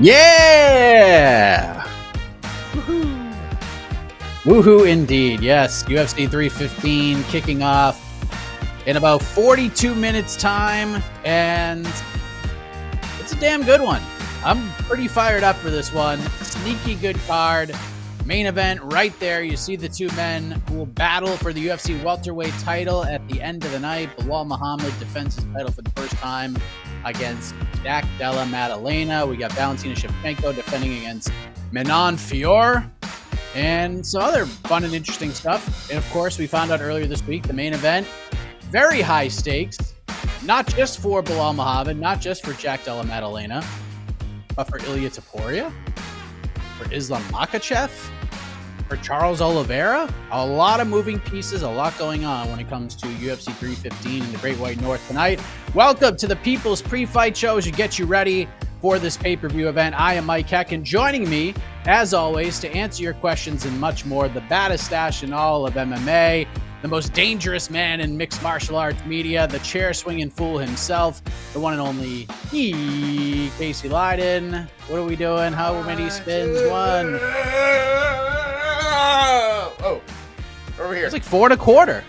Yeah! Woohoo! Woohoo indeed. Yes, UFC 315 kicking off in about 42 minutes time, and it's a damn good one. I'm pretty fired up for this one. Sneaky good card. Main event right there. You see the two men who will battle for the UFC welterweight title at the end of the night. Belal Muhammad defends his title for the first time against Della Maddalena. We got Valentina Shevchenko defending against Manon Fior. And some other fun and interesting stuff. And of course, we found out earlier this week, the main event, very high stakes, not just for Belal Muhammad, not just for Della Maddalena, but for Ilia Topuria, for Islam Makhachev, for Charles Oliveira. A lot of moving pieces, a lot going on when it comes to UFC 315 in the Great White North tonight. Welcome to the People's Pre-Fight Show as you get you ready for this pay-per-view event. I am Mike Heck, and joining me, as always, to answer your questions and much more, the baddest stash in all of MMA, the most dangerous man in mixed martial arts media, the chair-swinging fool himself, the one and only Casey Leydon. What are we doing? How many spins? One. Oh, over here. It's like 4 1/4.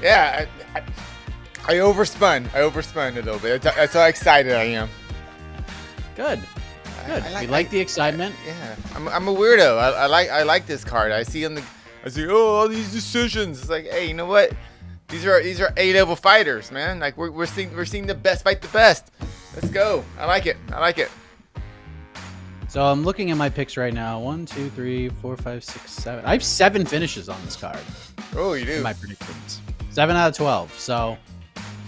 Yeah, I overspun. I overspun a little bit. That's how excited I am. Good. Good. We like the excitement. Yeah, I'm a weirdo. I like this card. I see all these decisions. It's like, hey, you know what? These are A-level fighters, man. Like we're seeing the best fight the best. Let's go. I like it. So I'm looking at my picks right now. 1, 2, 3, 4, 5, 6, 7. I have 7 finishes on this card. Oh, you do? In my predictions. 7 out of 12. So,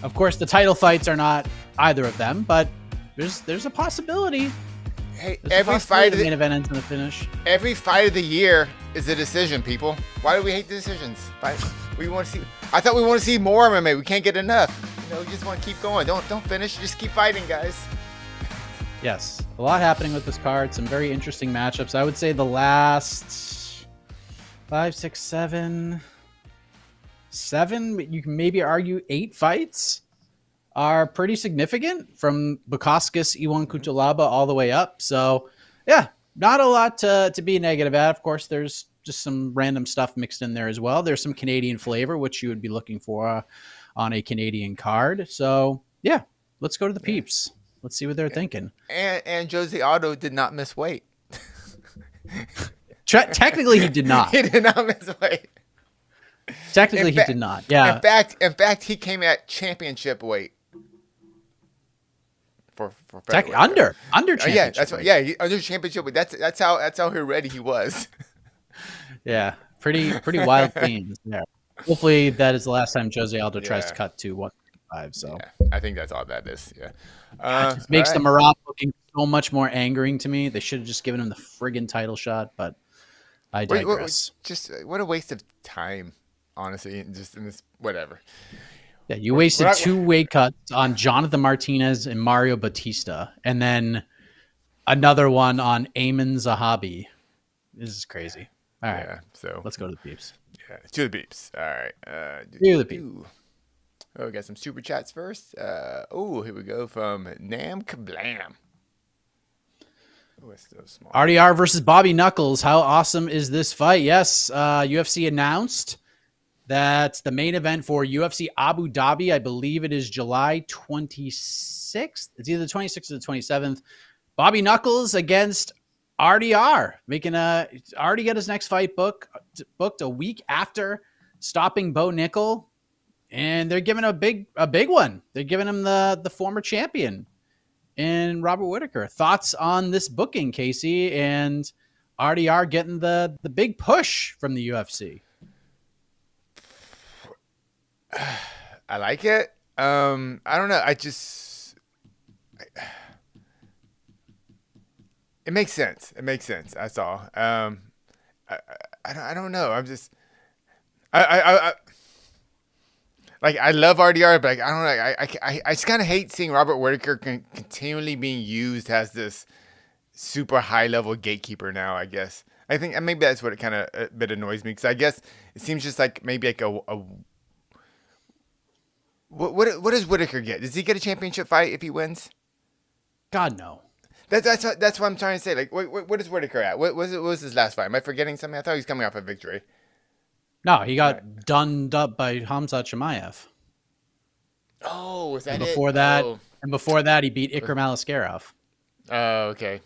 of course, the title fights are not either of them, but there's a possibility. Hey, There's every fight of the main event ends in the finish. Every fight of the year is a decision, people. Why do we hate decisions? We want to see. I thought we want to see more MMA. We can't get enough. You know, we just want to keep going. Don't finish. Just keep fighting, guys. Yes, a lot happening with this card. Some very interesting matchups. I would say the last 5, 6, 7, you can maybe argue 8 fights are pretty significant, from Bukauskas, Iwan Kutalaba all the way up. So, yeah, not a lot to be negative at. Of course, there's just some random stuff mixed in there as well. There's some Canadian flavor, which you would be looking for on a Canadian card. So, yeah, let's go to the peeps. Let's see what they're thinking. And Jose Aldo did not miss weight. Technically, he did not. He did not miss weight. Technically, he did not. Yeah. In fact, he came at championship weight. For under championship. Yeah, that's right. Yeah, under championship weight. That's how ready he was. Yeah, pretty wild themes there. Hopefully, that is the last time Jose Aldo tries to cut to 155. So yeah, I think that's all that is. Yeah, it just makes the Marat looking so much more angering to me. They should have just given him the friggin' title shot, but I digress. Just what a waste of time, honestly. Just in this whatever. Yeah, you wasted 2 weight cuts on Jonathan Martinez and Mario Batista, and then another one on Aean Zahabi. This is crazy. All right, so let's go to the peeps. Yeah, to the peeps. All right, to the peeps. Oh, we got some super chats first. Here we go from Nam Kablam. Oh, it's still small. RDR versus Bobby Knuckles. How awesome is this fight? Yes, UFC announced that the main event for UFC Abu Dhabi, I believe it is July 26th. It's either the 26th or the 27th. Bobby Knuckles against RDR, already got his next fight booked a week after stopping Bo Nickel, and they're giving a big one. They're giving him the former champion in Robert Whittaker. Thoughts on this booking, Casey, and RDR getting the big push from the UFC? I like it. I don't know. It makes sense. That's all. I don't know. I'm just. I love RDR, but I don't know. I just kind of hate seeing Robert Whittaker continually being used as this super high level gatekeeper now. I guess I think maybe that's what it kind of a bit annoys me, because I guess it seems just like maybe like a What does Whittaker get? Does he get a championship fight if he wins? God, no. That's what I'm trying to say. Like, what is Whittaker at? What was his last fight? Am I forgetting something? I thought he was coming off a victory. No, he got done up by Hamzat Chimaev. Oh, is that And it? before that, he beat Ikram Aliskerov Oh, okay.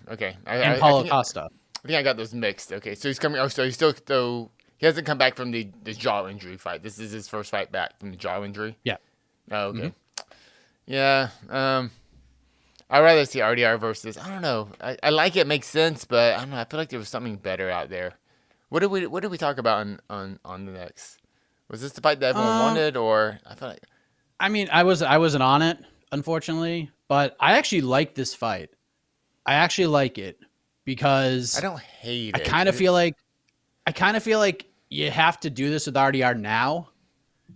and Paulo Costa. I think I got those mixed. Okay, so he's coming. Oh, so he's still though. He hasn't come back from the jaw injury fight. This is his first fight back from the jaw injury. Yeah. Oh, okay. Yeah. I'd rather see RDR versus. I don't know. I like it. Makes sense, but I don't know. I feel like there was something better out there. What did we talk about on the next? Was this the fight that everyone wanted, or I feel like? I mean, I wasn't on it, unfortunately, but I actually like this fight. I actually like it because I don't hate it. I kind of feel like you have to do this with RDR now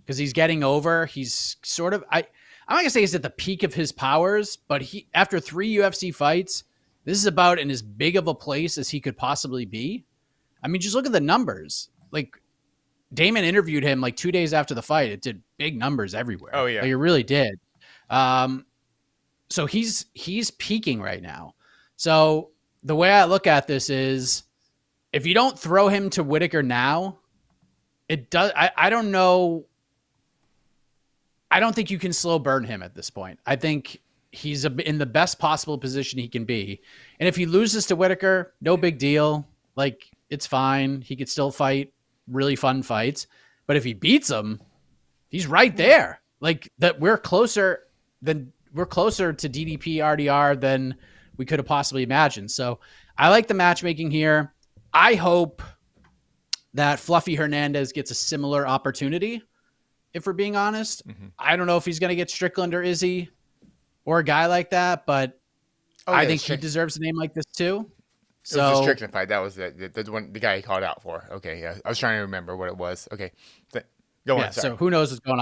because he's getting over. He's sort of I'm not gonna say he's at the peak of his powers, but he after 3 UFC fights, this is about in as big of a place as he could possibly be. I mean, just look at the numbers. Like Damon interviewed him like 2 days after the fight. It did big numbers everywhere. Oh yeah, like, it really did. So he's peaking right now. So the way I look at this is, if you don't throw him to Whittaker now, it does. I don't know. I don't think you can slow burn him at this point. I think he's in the best possible position he can be. And if he loses to Whittaker, no big deal. Like, it's fine. He could still fight really fun fights. But if he beats him, he's right there. Like, that we're closer to DDP RDR than we could have possibly imagined. So I like the matchmaking here. I hope that Fluffy Hernandez gets a similar opportunity, if we're being honest. I don't know if he's going to get Strickland or Izzy or a guy like that, but I think he deserves a name like this too. So, it was the Strickland fight. That was the guy he called out for. Okay, yeah. I was trying to remember what it was. Okay. Go on. So who knows what's going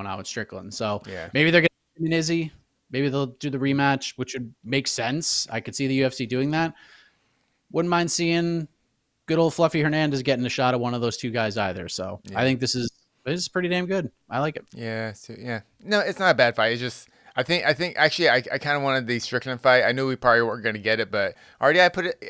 on with Strickland. So yeah. Maybe they're getting Izzy. Maybe they'll do the rematch, which would make sense. I could see the UFC doing that. Wouldn't mind seeing good old Fluffy Hernandez getting a shot at one of those two guys either. So I think this is pretty damn good. I like it. Yeah. So, yeah. No, it's not a bad fight. It's just I think actually I kind of wanted the Strickland fight. I knew we probably weren't going to get it, but already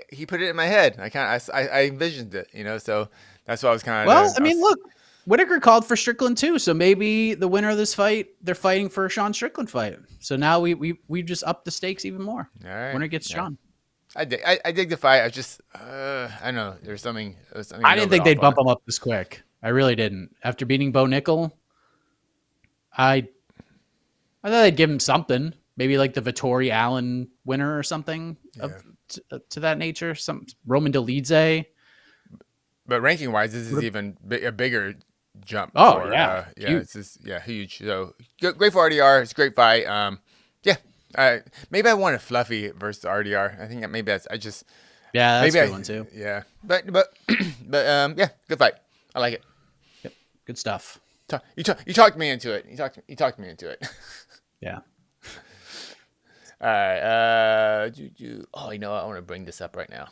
he put it in my head. I envisioned it, So that's what I was kind of. Well, look, Whittaker called for Strickland too, so maybe the winner of this fight, they're fighting for a Sean Strickland fight. So now we just upped the stakes even more. All right. Winner gets Sean. I dig the fight. I just I don't know. There's something. I didn't think they'd bump him up this quick. I really didn't. After beating Bo Nickel, I thought they'd give him something. Maybe like the Vittori Allen winner or something to that nature. Some Roman Dolidze. But ranking wise, this is even a bigger jump. Oh, huge. It's just, huge. So great for RDR. It's a great fight. Maybe I wanted Fluffy versus RDR. I think that maybe that's that's a good one too. Yeah, but good fight. I like it. Yep, good stuff. You talked me into it. You talked me into it. Yeah. All right. Oh, I want to bring this up right now.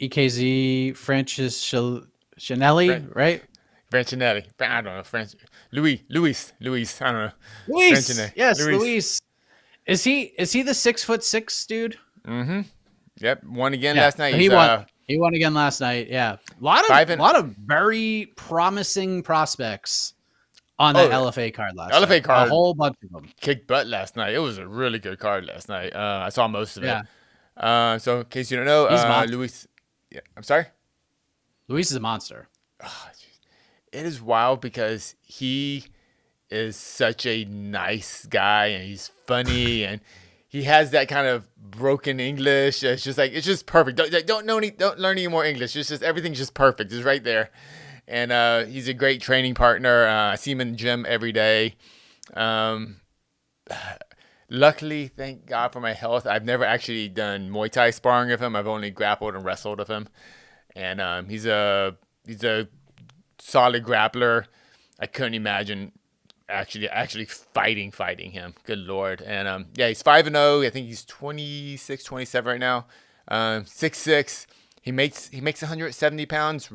EKZ Francis Chanelli, right? Francinelli. I don't know. Luis. I don't know. Luis. Yes, Luis. Is he the 6'6" dude? Mm-hmm. Yep. Won again last night. He won again last night. Yeah. A lot of very promising prospects on that LFA card last night. LFA card. A whole bunch of them. Kicked butt last night. It was a really good card last night. I saw most of it. So in case you don't know, Luis. Yeah, I'm sorry? Luis is a monster. Oh, it is wild because he is such a nice guy and he's funny and he has that kind of broken English. It's just perfect. Don't learn any more English. It's just everything's just perfect. It's right there. And he's a great training partner. I see him in the gym every day. Luckily, thank God for my health, I've never actually done Muay Thai sparring with him. I've only grappled and wrestled with him. And he's a solid grappler. I couldn't imagine actually fighting him. Good Lord. And he's 5-0. I think he's 26, 27 right now. 6'6". He makes 170 pounds.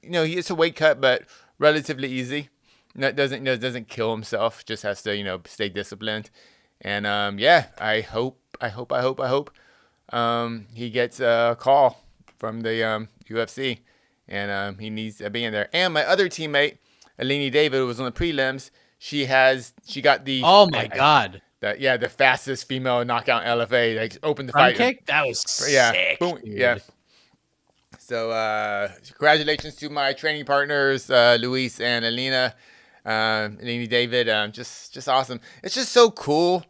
It's a weight cut, but relatively easy. Doesn't kill himself. Just has to stay disciplined. And yeah, I hope he gets a call from the UFC, and he needs to be in there. And my other teammate, Alini David, who was on the prelims. She got the Oh my God. the fastest female knockout LFA. Like opened the Front fight. kick? That was Yeah, sick, boom, dude. yeah. So congratulations to my training partners, Luis and Alina, Alini David. Just awesome. It's just so cool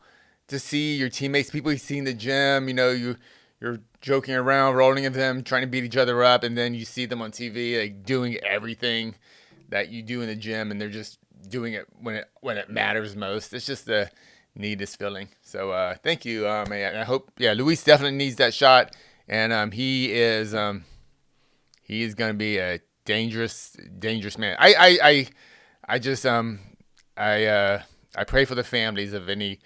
to see your teammates, people you see in the gym. You know, you're joking around, rolling with them, trying to beat each other up, and then you see them on TV, like doing everything that you do in the gym, and they're just doing it when it matters most. It's just the neatest feeling. So thank you, man. I hope, yeah, Luis definitely needs that shot, and he is going to be a dangerous man. I just I pray for the families of anyone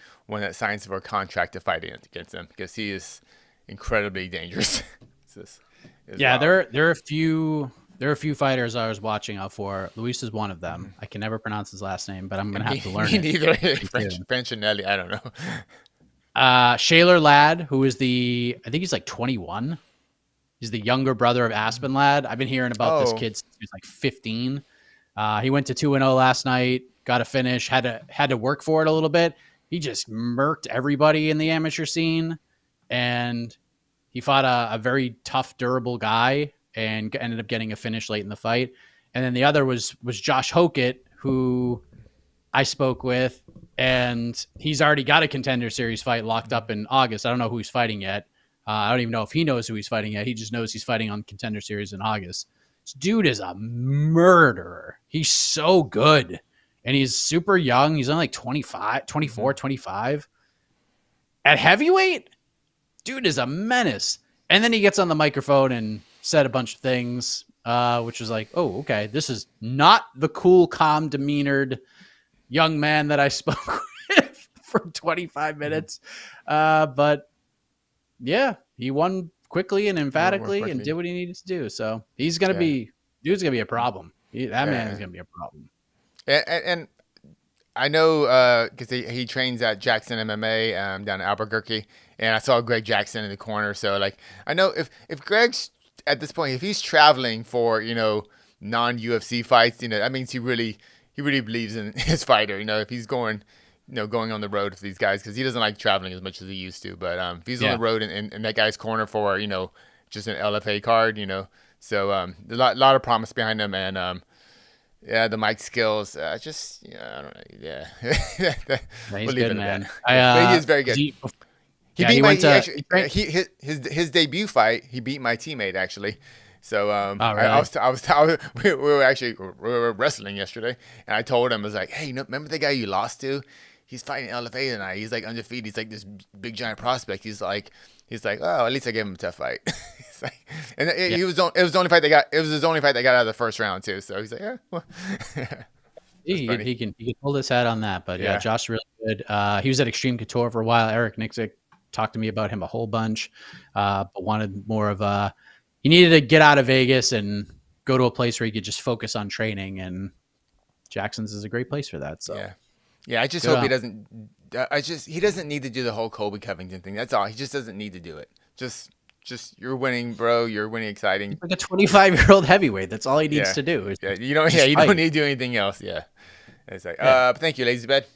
that signs for a contract to fight against him, because he is incredibly dangerous. It's Yeah, wild. there are a few fighters I was watching out for. Luis is one of them. I can never pronounce his last name, but I'm gonna have to learn Me it. neither. Me too. Francinelli, I don't know. Shaler Ladd, who is I think he's like 21. He's the younger brother of Aspen Ladd. I've been hearing about this Oh. kid since he was like 15. He went to 2-0 last night, got a finish, had to work for it a little bit. He just murked everybody in the amateur scene, and he fought a very tough, durable guy and ended up getting a finish late in the fight. And then the other was Josh Hokett, who I spoke with, and he's already got a Contender Series fight locked up in August. I don't know who he's fighting yet. I don't even know if he knows who he's fighting yet. He just knows he's fighting on Contender Series in August. This dude is a murderer. He's so good. And he's super young. He's only like 25, 24, 25. At heavyweight, dude is a menace. And then he gets on the microphone and said a bunch of things, which was like, oh, okay, this is not the cool, calm, demeanored young man that I spoke with for 25 minutes. But yeah, he won quickly and emphatically and did what he needed to do. So he's going to dude's going to be a problem. That man is going to be a problem. And I know because he trains at Jackson MMA down in Albuquerque, and I saw Greg Jackson in the corner. So like, I know if Greg's at this point, if he's traveling for non UFC fights, that means he really believes in his fighter. If he's going on the road with these guys, because he doesn't like traveling as much as he used to. But if he's on the road in that guy's corner for just an LFA card, so a lot of promise behind him, and yeah, the mic skills, I don't know, yeah. He's good, man. He is very good. He beat his debut fight. He beat my teammate actually. So really? We were wrestling yesterday, and I told him, I was like, hey, remember the guy you lost to? He's fighting LFA tonight. He's like undefeated. He's like this big giant prospect. He's like, oh, at least I gave him a tough fight. He's like, and it was the only fight they got. It was his only fight they got out of the first round too. So he's like, yeah. Well. he can hold his head on that. But yeah, Josh really good. He was at Extreme Couture for a while. Eric Nixick talked to me about him a whole bunch, but wanted more of a. He needed to get out of Vegas and go to a place where he could just focus on training, and Jackson's is a great place for that. So yeah. I just hope he doesn't. He doesn't need to do the whole Colby Covington thing. That's all. He just doesn't need to do it. Just you're winning, bro. You're winning, exciting. He's like a 25-year-old heavyweight. That's all he needs to do. You don't need to do anything else. Yeah. It's like, thank you, Lazy Bed.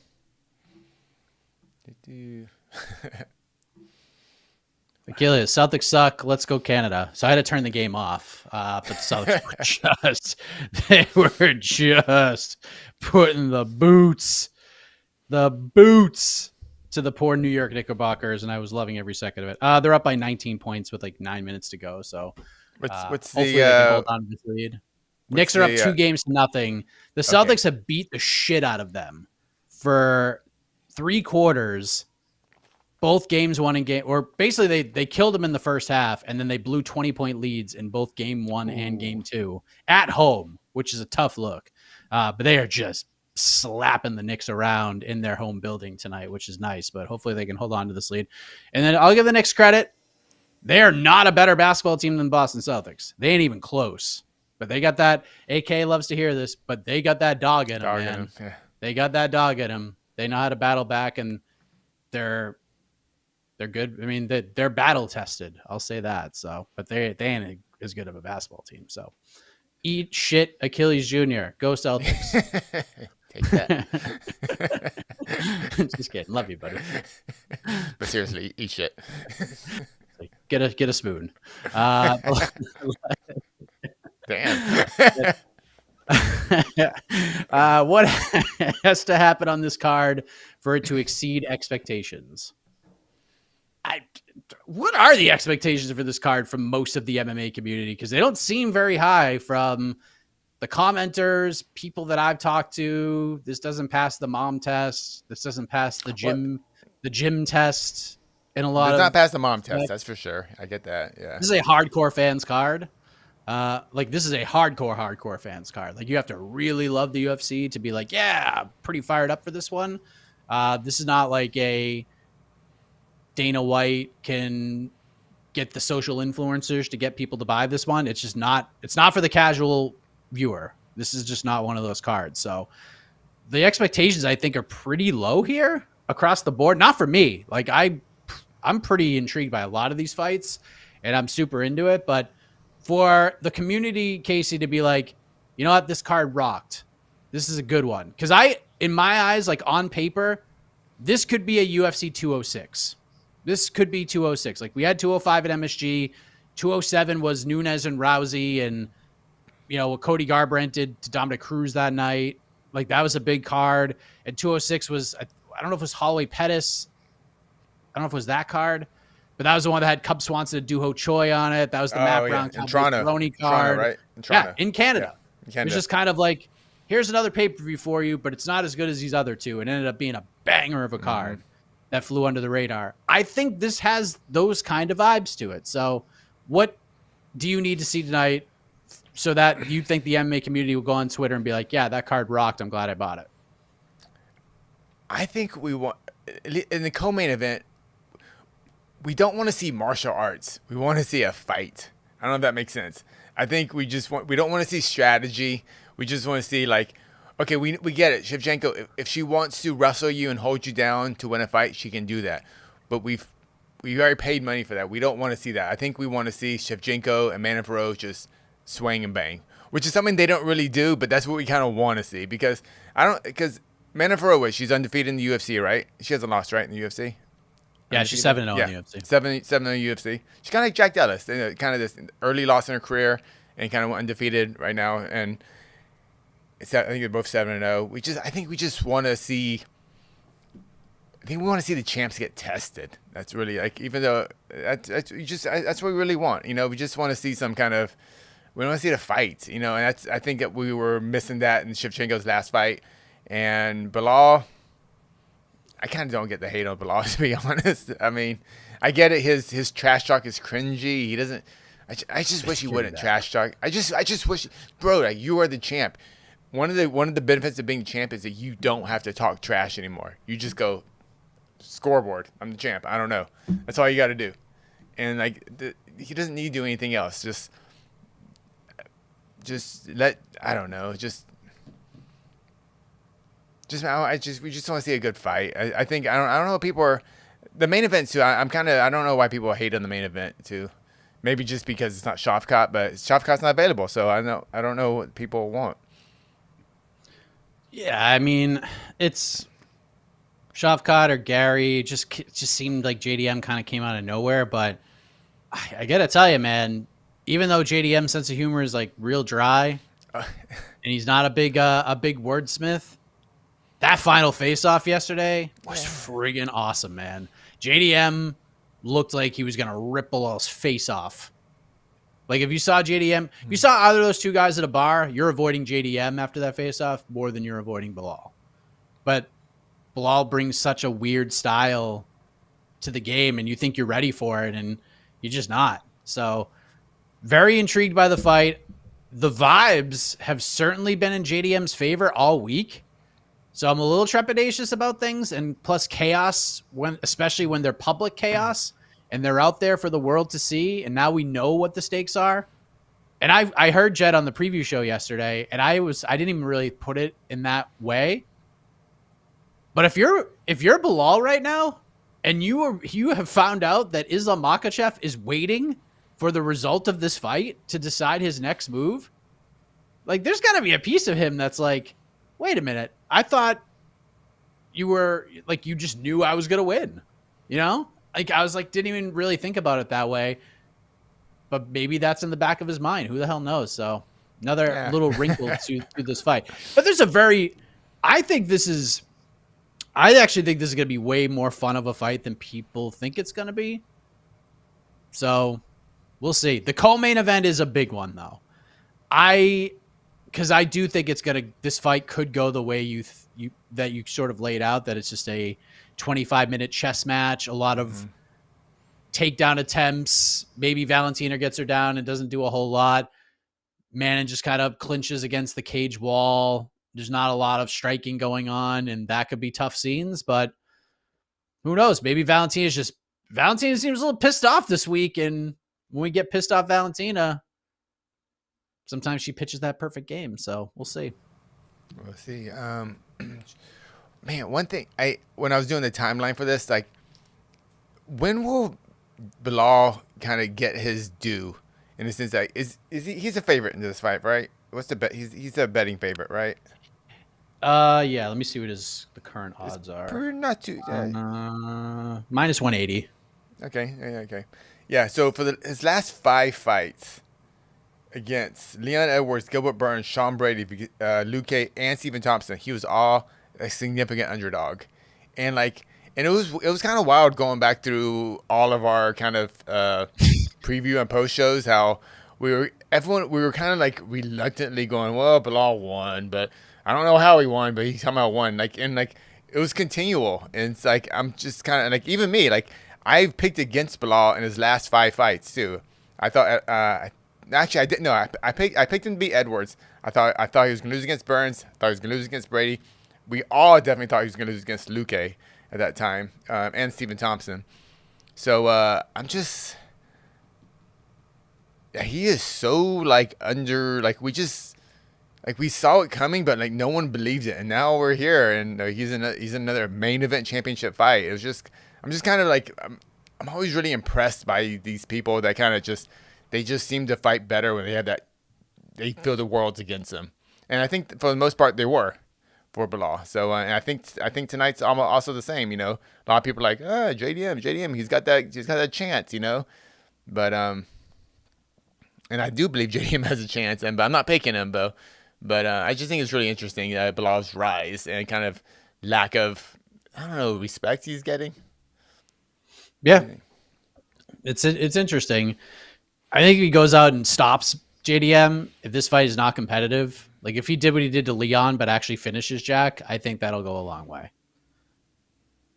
Achilles, Celtics suck. Let's go Canada. So I had to turn the game off. But the Celtics were just putting the boots to the poor New York Knickerbockers, and I was loving every second of it. They're up by 19 points with like 9 minutes to go. So what's hopefully the they can hold on to this lead. Knicks are up 2 games to nothing. The Celtics have beat the shit out of them for 3 quarters. Both games won in game, or basically they killed them in the first half, and then they blew 20-point leads in both game 1 and game 2 at home, which is a tough look. But they are just slapping the Knicks around in their home building tonight, which is nice. But hopefully they can hold on to this lead. And then I'll give the Knicks credit. They are not a better basketball team than the Boston Celtics. They ain't even close. But they got that. AK loves to hear this, but they got that dog in them, man. They got that dog in them. They know how to battle back, and they're good. I mean, they're battle tested. I'll say that. So, but they ain't as good of a basketball team. So, eat shit, Achilles Jr. Go Celtics. Take that. Just kidding. Love you, buddy. But seriously, eat shit. Like, get a spoon. Damn. What has to happen on this card for it to exceed expectations? What are the expectations for this card from most of the MMA community? Because they don't seem very high from the commenters, people that I've talked to. This doesn't pass the mom test. This doesn't pass the gym test. In a lot Does of not pass the mom test. That's for sure. I get that. Yeah. This is a hardcore fans card. This is a hardcore fans card. Like, you have to really love the UFC to be like, yeah, I'm pretty fired up for this one. This is not like a Dana White can get the social influencers to get people to buy this one. It's just not. It's not for the casual viewer. This is just not one of those cards. So the expectations, I think, are pretty low here across the board. Not for me. Like, I'm pretty intrigued by a lot of these fights, and I'm super into it. But for the community, Casey, to be like, you know what, this card rocked. This is a good one. Because in my eyes, like, on paper, this could be a UFC 206. This could be 206. Like, we had 205 at MSG. 207 was Nunes and Rousey, and, you know, what Cody Garbrandt did to Dominic Cruz that night. Like, that was a big card. And 206 was, I don't know if it was Holloway Pettis. I don't know if it was that card, but that was the one that had Cub Swanson and Duho Choi on it. That was the Matt Brown Cerrone card. Right? In Canada. Yeah. It was just kind of like, here's another pay-per-view for you, but it's not as good as these other two. And it ended up being a banger of a card that flew under the radar. I think this has those kind of vibes to it. So what do you need to see tonight so that you think the MMA community will go on Twitter and be like, yeah, that card rocked. I'm glad I bought it. I think we want, in the co-main event, we don't want to see martial arts. We want to see a fight. I don't know if that makes sense. I think we don't want to see strategy. We just want to see, like, okay, we get it. Shevchenko, if she wants to wrestle you and hold you down to win a fight, she can do that. But we already paid money for that. We don't want to see that. I think we want to see Shevchenko and Manafaro just swing and bang, which is something they don't really do, but that's what we kind of want to see because Manafaro, she's undefeated in the UFC, right? She hasn't lost, right, in the UFC? Yeah, she's 7-0 in the UFC. 7-0 in the UFC. She's kind of like Jack Ellis, kind of this early loss in her career and kind of undefeated right now. And I think they're both 7-0. I think we just want to see. I think we want to see the champs get tested. That's really, like, even though that's what we really want. You know, we just want to see some kind of. We want to see the fight. You know, and I think that we were missing that in Shevchenko's last fight, and Belal. I kind of don't get the hate on Belal, to be honest. I mean, I get it. His trash talk is cringy. He doesn't. I just wish he wouldn't trash talk. I just wish, bro. Like, you are the champ. One of the benefits of being the champ is that you don't have to talk trash anymore. You just go, scoreboard. I'm the champ. I don't know. That's all you got to do. And, like, he doesn't need to do anything else. Just let. I don't know. We just want to see a good fight. I think I don't know what people are. The main event too. I don't know why people hate on the main event too. Maybe just because it's not Shavkat, but Shavkat's not available, so I don't know what people want. Yeah, I mean, it's Shavkat or Gary. It just seemed like JDM kind of came out of nowhere. But I gotta tell you, man, even though JDM's sense of humor is like real dry, and he's not a big wordsmith. That final face-off yesterday was friggin' awesome, man. JDM looked like he was going to rip Bilal's face off. Like, if you saw JDM, if you saw either of those two guys at a bar, you're avoiding JDM after that face-off more than you're avoiding Belal. But Belal brings such a weird style to the game, and you think you're ready for it, and you're just not. So, very intrigued by the fight. The vibes have certainly been in JDM's favor all week. So I'm a little trepidatious about things, and plus chaos, especially when they're public chaos and they're out there for the world to see, and now we know what the stakes are. And I heard Jed on the preview show yesterday, and I didn't even really put it in that way. But if you're Belal right now, and you have found out that Islam Makhachev is waiting for the result of this fight to decide his next move. Like, there's got to be a piece of him that's like, wait a minute, I thought you were like, you just knew I was gonna win, you know? Like, I was like, didn't even really think about it that way, but maybe that's in the back of his mind. Who the hell knows? So another Yeah. little wrinkle to this fight. But there's a very, I think this is, I actually think this is going to be way more fun of a fight than people think it's going to be. So we'll see. The co-main event is a big one, though. Because I do think this fight could go the way you sort of laid out, that it's just a 25-minute chess match, a lot of takedown attempts. Maybe Valentina gets her down and doesn't do a whole lot. Manon just kind of clinches against the cage wall. There's not a lot of striking going on, and that could be tough scenes, but who knows? Maybe Valentina seems a little pissed off this week, and when we get pissed off Valentina, sometimes she pitches that perfect game, so we'll see. We'll see. Man, one thing, when I was doing the timeline for this, like, when will Belal kind of get his due? In the sense that he's a favorite in this fight, right? What's the bet? He's a betting favorite, right? Yeah. Let me see what the current odds are. Not too. Minus 180. Okay. Okay. Yeah. So for his last 5 fights against Leon Edwards, Gilbert Burns, Sean Brady, Luque, and Stephen Thompson, he was all a significant underdog, and it was kind of wild going back through all of our kind of preview and post shows, how we were kind of like reluctantly going, well, Belal won, but I don't know how he won, but he somehow won. It was continual, and it's like I'm just kind of like, even me, like, I've picked against Belal in his last 5 fights too. I thought actually I didn't know. I picked him to beat Edwards. I thought he was gonna lose against Burns. I thought he was gonna lose against Brady. We all definitely thought he was gonna lose against Luque at that time, and Stephen Thompson. So I'm just. Yeah, he is so under, we saw it coming, but no one believed it, and now we're here, and he's another main event championship fight. I'm just kind of I'm always really impressed by these people that kind of they just seem to fight better when they feel the world's against them, and I think for the most part they were for Belal. So and I think tonight's also the same. A lot of people are like, JDM, he's got that chance, but and I do believe JDM has a chance, but I'm not picking him, though. But I just think it's really interesting, Belal's rise and kind of lack of, I don't know, respect he's getting. Yeah, it's interesting. I think if he goes out and stops JDM, if this fight is not competitive, like if he did what he did to Leon but actually finishes Jack, I think that'll go a long way.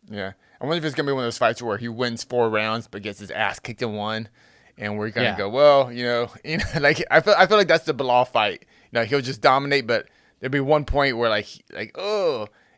Yeah. I wonder if it's going to be one of those fights where he wins 4 rounds but gets his ass kicked in 1. And we're gonna go, well, I feel like that's the Belal fight. He'll just dominate, but there'll be one point where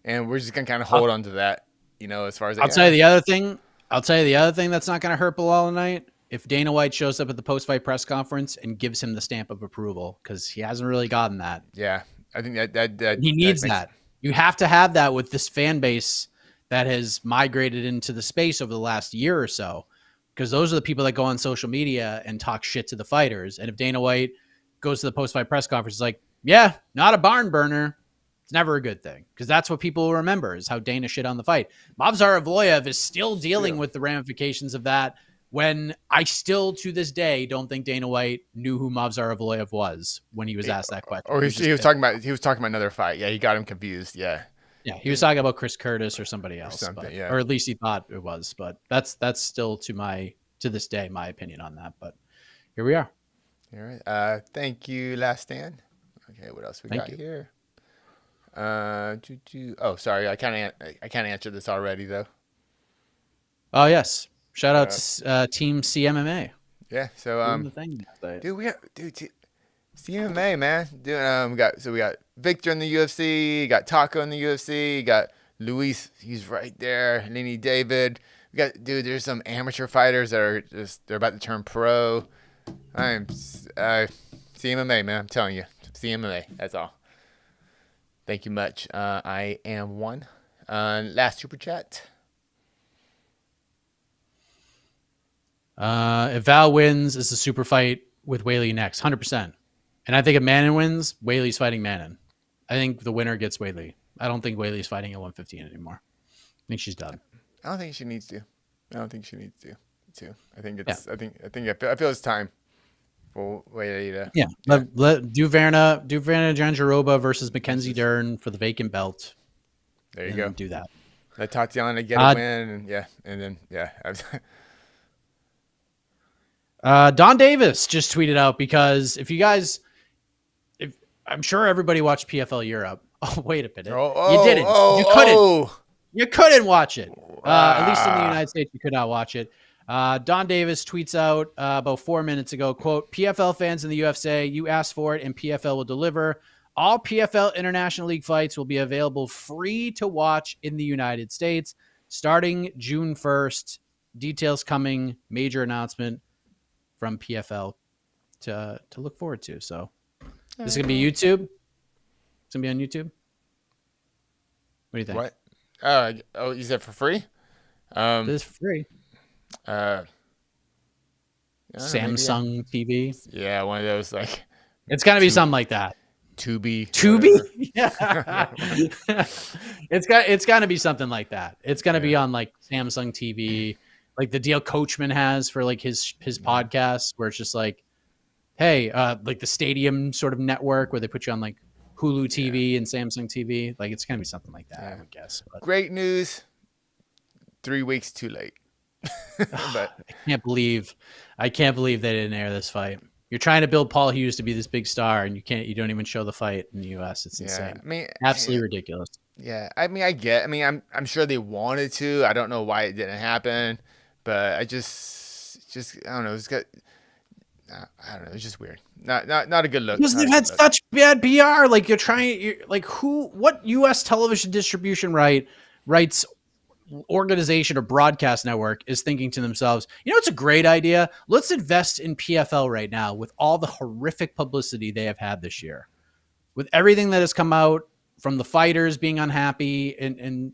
and we're just gonna kind of hold on to that. As far as I'll tell you the other thing. That's not gonna hurt Belal tonight. If Dana White shows up at the post-fight press conference and gives him the stamp of approval, because he hasn't really gotten that. Yeah, I think that he needs that. You have to have that with this fan base that has migrated into the space over the last year or so. Because those are the people that go on social media and talk shit to the fighters. And if Dana White goes to the post-fight press conference, it's like, yeah, not a barn burner. It's never a good thing. Because that's what people will remember, is how Dana shit on the fight. Movsar Evloev is still dealing with the ramifications of that, when I still, to this day, don't think Dana White knew who Movsar Evloev was when he was asked that question. Or he was talking about another fight. Yeah, he got him confused. Yeah. Yeah, he was talking about Chris Curtis or somebody else, yeah. Or at least he thought it was. But that's still to this day my opinion on that. But here we are. All right. Thank you, Last Stand. Okay, what else we got here? Oh, sorry, I kind of answered this already though. Oh yes, shout out to Team CMMA. Yeah. So CMMA, man. We got Victor in the UFC, got Taco in the UFC, got Luis, he's right there, Lenny David. We got there's some amateur fighters that are they're about to turn pro. I'm CMMA, man. I'm telling you, CMMA. That's all. Thank you much. I am one. Last super chat. If Val wins, it's a super fight with Whaley next, 100%. And I think if Manon wins, Whaley's fighting Manon. I think the winner gets Whaley. I don't think Whaley's fighting at 115 anymore. I think she's done. I don't think she needs to. I don't think she needs to. Too. I think it's. Yeah. I feel it's time for Whaley to. Yeah. Let Duverna Jandiroba versus Mackenzie Dern for the vacant belt. There you go. Do that. Let Tatiana get a win, and then Don Davis just tweeted out because if I'm sure everybody watched PFL Europe. Oh, wait a minute. You didn't. You couldn't. You couldn't watch it. At least in the United States, you could not watch it. Don Davis tweets out about 4 minutes ago, quote, PFL fans in the UFC, you asked for it and PFL will deliver. All PFL International League fights will be available free to watch in the United States starting June 1st. Details coming. Major announcement from PFL to look forward to. So this is going to be YouTube. It's going to be on YouTube. What do you think? What? You said for free? This is free. Samsung TV. Yeah, one of those like. It's got to be something like that. Tubi. Yeah. It's got to be something like that. It's going to be on like Samsung TV, like the deal Coachman has for like his podcast, where it's just like, hey, like the Stadium sort of network where they put you on like Hulu TV and Samsung TV. Like it's going to be something like that, I would guess. But. Great news. 3 weeks too late. But I can't believe they didn't air this fight. You're trying to build Paul Hughes to be this big star, and you don't even show the fight in the U.S. It's insane. I mean, absolutely ridiculous. Yeah, I mean, I'm sure they wanted to. I don't know why it didn't happen, but I just I don't know. It's got. I don't know. It's just weird. Not a good look. Because they've had such bad PR. Like what U.S. television distribution rights organization or broadcast network is thinking to themselves, it's a great idea. Let's invest in PFL right now with all the horrific publicity they have had this year, with everything that has come out from the fighters being unhappy and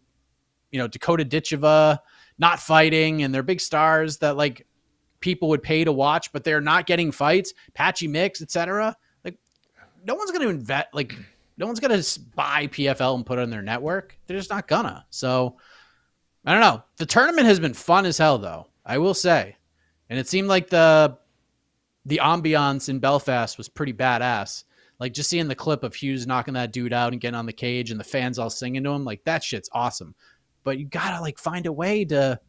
Dakota Ditcheva not fighting, and they're big stars that like people would pay to watch, but they're not getting fights. Patchy Mix, etc. Like no one's going to invest. Like no one's going to buy PFL and put it on their network. They're just not gonna. So. I don't know. The tournament has been fun as hell, though, I will say. And it seemed like the ambiance in Belfast was pretty badass. Like, just seeing the clip of Hughes knocking that dude out and getting on the cage and the fans all singing to him, like, that shit's awesome. But you got to, like, find a way to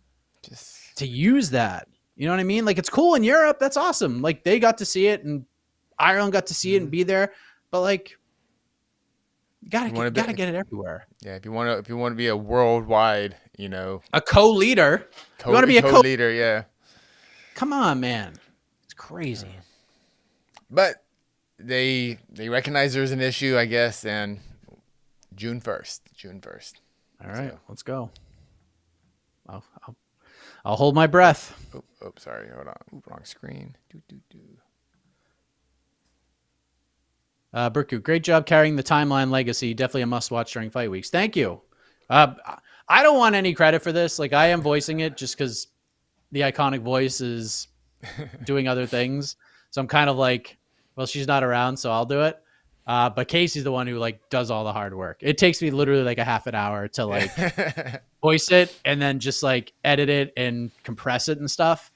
use that. You know what I mean? Like, it's cool in Europe. That's awesome. Like, they got to see it, and Ireland got to see it and be there. But, like... You gotta get it everywhere. Yeah, if you want to be a worldwide, a co-leader. You want to be a co-leader, yeah. Come on, man, it's crazy. But they recognize there's an issue, I guess, and June 1st. All right, let's go. I'll hold my breath. Oh, sorry, hold on. Wrong screen. Burku, great job carrying the timeline legacy. Definitely a must-watch during fight weeks. Thank you. I don't want any credit for this. Like, I am voicing it just because the iconic voice is doing other things. So I'm kind of like, well, she's not around, so I'll do it. But Casey's the one who like does all the hard work. It takes me literally like a half an hour to like voice it and then just like edit it and compress it and stuff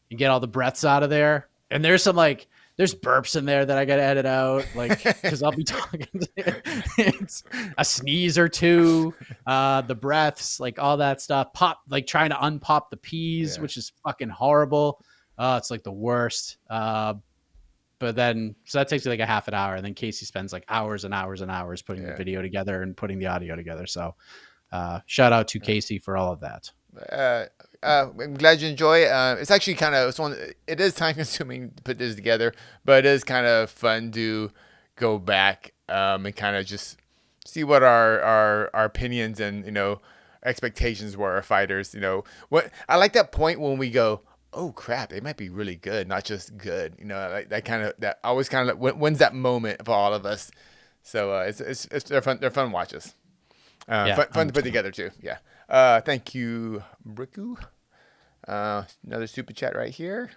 and get all the breaths out of there. And there's some like, there's burps in there that I got to edit out, like, because I'll be talking. It's a sneeze or two, the breaths, like all that stuff. Pop, like trying to unpop the peas, which is fucking horrible. It's like the worst. But then, so that takes me like a half an hour. And then Casey spends like hours and hours and hours putting the video together and putting the audio together. So shout out to Casey for all of that. I'm glad you enjoy it. It's actually it is time consuming to put this together, but it is kind of fun to go back and kind of just see what our opinions and expectations were of fighters. What I like that point when we go, oh crap, they might be really good, not just good. Like that always kind of when's that moment for all of us. So they're fun watches. Fun to put together too. Yeah. Thank you, Briku. Another super chat right here.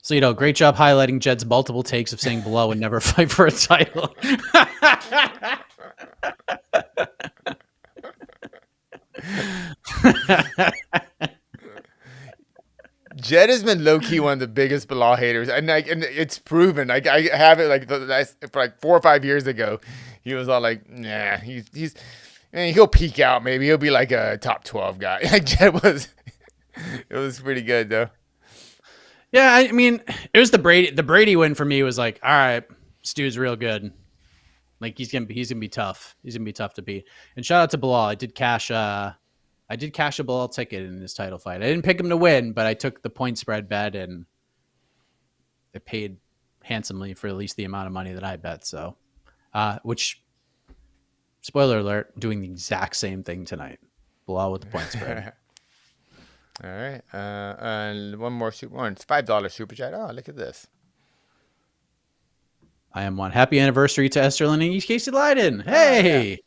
So, great job highlighting Jed's multiple takes of saying Belal would never fight for a title. Jed has been low key one of the biggest Belal haters, and it's proven. I have it for like 4 or 5 years ago. He was all like, "Nah, he's and he'll peak out. Maybe he'll be like a top 12 guy." Like Jed was. It was pretty good though. Yeah, I mean, it was the Brady win for me was like, all right, this dude's real good. Like he's gonna be tough. He's gonna be tough to beat. And shout out to Belal. I did cash a Belal ticket in this title fight. I didn't pick him to win, but I took the point spread bet and it paid handsomely for at least the amount of money that I bet. So, which, spoiler alert, doing the exact same thing tonight. Belal with the point spread. All right. And one more super one. It's $5 super chat. Oh, look at this. I am one. Happy anniversary to Esterlin and Casey Leydon. Hey. Yeah.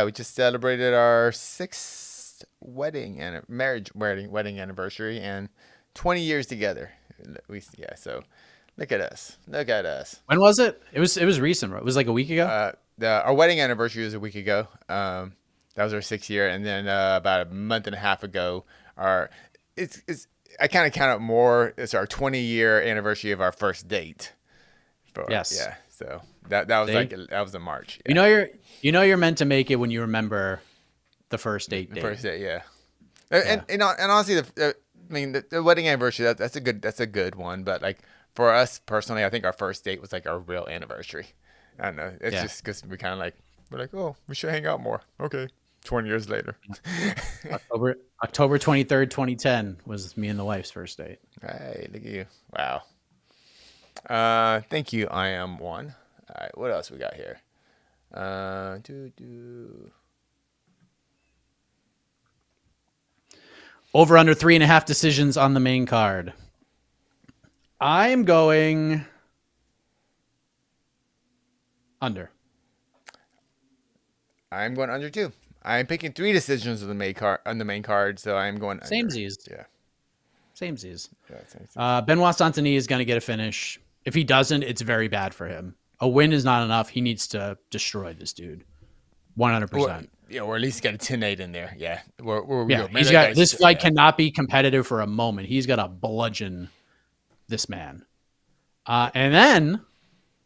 We just celebrated our 6th wedding anniversary and 20 years together. So look at us. When was it? It was recent, right? It was like a week ago. Our wedding anniversary was a week ago. That was our 6th year, and then about a month and a half ago, I kind of count it more. It's our 20-year anniversary of our first date. Yes. Yeah. So that was that was in March. Yeah. You're meant to make it when you remember the first date. First date, yeah. And honestly, the wedding anniversary that's a good one. But like for us personally, I think our first date was like our real anniversary. I don't know. It's just because we're like, oh, we should hang out more. Okay. 20 years later. October 23rd, 2010 was me and the wife's first date. Hey, look at you. Wow. Thank you. I am one. All right. What else we got here? Over under 3.5 decisions on the main card. I'm going under. I'm going under too. I'm picking 3 decisions on the main card, so I'm going under. Samesies. Yeah. Samesies. Yeah, Benoit Saint-Denis is going to get a finish. If he doesn't, it's very bad for him. A win is not enough. He needs to destroy this dude. 100%. Or at least get a 10-8 in there. Yeah. This fight cannot be competitive for a moment. He's got to bludgeon this man. And then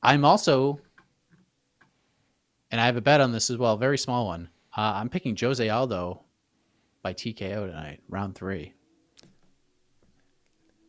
I'm also, and I have a bet on this as well, very small one. I'm picking Jose Aldo by TKO tonight, round 3.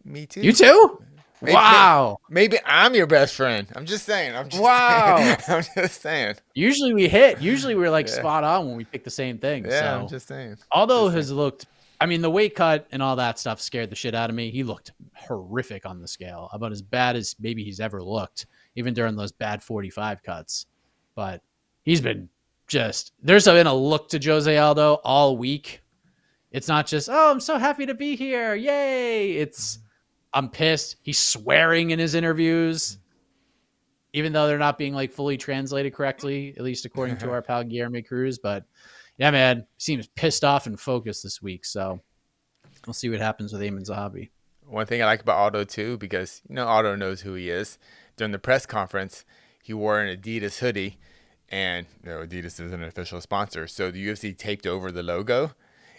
Me too. You too? Wow. Maybe I'm your best friend. I'm just saying. Wow. I'm just saying. Usually we hit. Usually we're like spot on when we pick the same thing. Yeah, so, I'm just saying. Aldo has looked, I mean, the weight cut and all that stuff scared the shit out of me. He looked horrific on the scale, about as bad as maybe he's ever looked, even during those bad 45 cuts. But he's been there's been a look to Jose Aldo all week. It's not just, oh, I'm so happy to be here. Yay. It's, I'm pissed. He's swearing in his interviews, even though they're not being like fully translated correctly, at least according to our pal Guillermo Cruz. But yeah, man, seems pissed off and focused this week. So we'll see what happens with Aean Zahabi. One thing I like about Aldo too, because Aldo knows who he is. During the press conference, he wore an Adidas hoodie, and Adidas is an official sponsor, so the UFC taped over the logo,